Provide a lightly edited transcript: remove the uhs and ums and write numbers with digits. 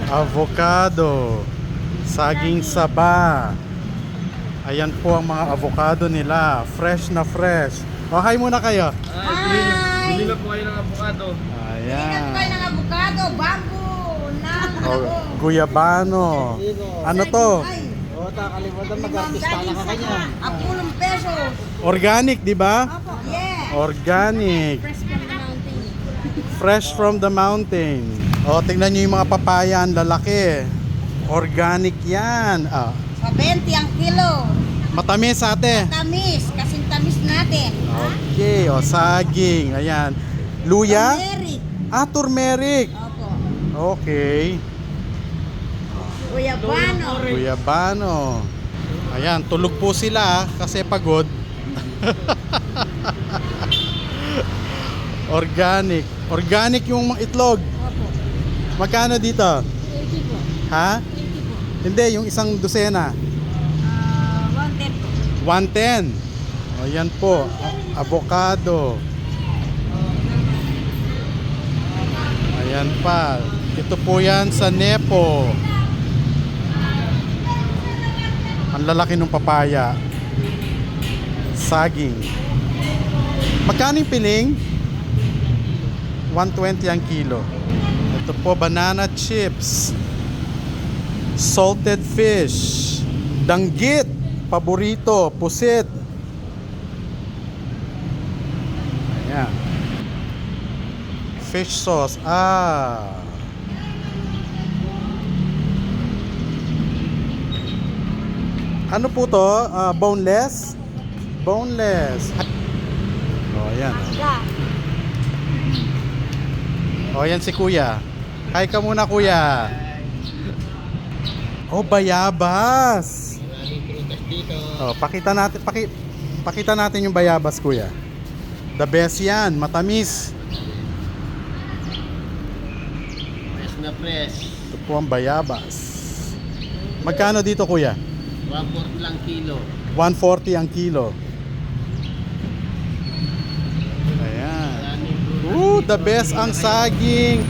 Avocado. Saging saba. Ayan po ang mga avocado nila. Fresh na fresh. O, hi muna kayo. Bili na po kayo ng avocado. Ayan. Kain ng avocado, bamboo, O, guyabano. Ano to? O, kalimutan mag-artista na ka kanya. Apulong peso. Organic, di ba? Yeah. Organic. Fresh from the mountain. O, tingnan nyo yung mga papaya. Ang lalaki. Organic yan. Ah, Sa 20 ang kilo. matamis ate. Tamis, kasing tamis natin. Okay, o saging. Ayan. Luya? Turmeric. Ah, turmeric. Opo. Okay. Guyabano. Guyabano. Ayan, tulog po sila kasi pagod. Organic. Organic yung mga itlog. Opo. Magkano dito? 80 po. Ha? 80 po. Hindi, yung isang dosena. 110 po. 110. O, yan po. Avocado. Ayan pa. Ito po yan sa Nepo. Ang lalaki ng papaya. Saging. Magkano yung piling? 120 ang kilo. Ito po, banana chips. Salted fish. Danggit. Paborito. Pusit. Ayan. Fish sauce. Ah. Ano po to? Boneless? Boneless. Oh, ayan. Oh, ayan si kuya. Hi ka muna, kuya. Oh, bayabas. Oh, pakita natin yung bayabas, kuya. The best yan, matamis. Fresh na fresh. Ito po ang bayabas. Magkano dito, kuya? 140 lang kilo. 140 ang kilo. Ayan. The best ang saging.